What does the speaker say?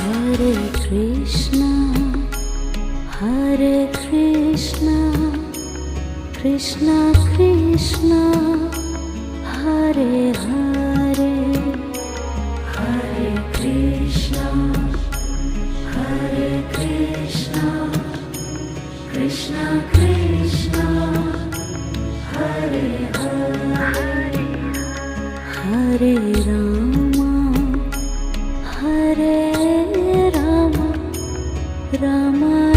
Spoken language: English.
Hare Krishna, Hare Krishna, Krishna Krishna, Hare Hare, Hare Krishna, Hare Krishna, Krishna Krishna, Hare Hare, Hare Rama, Hare Rama, Rama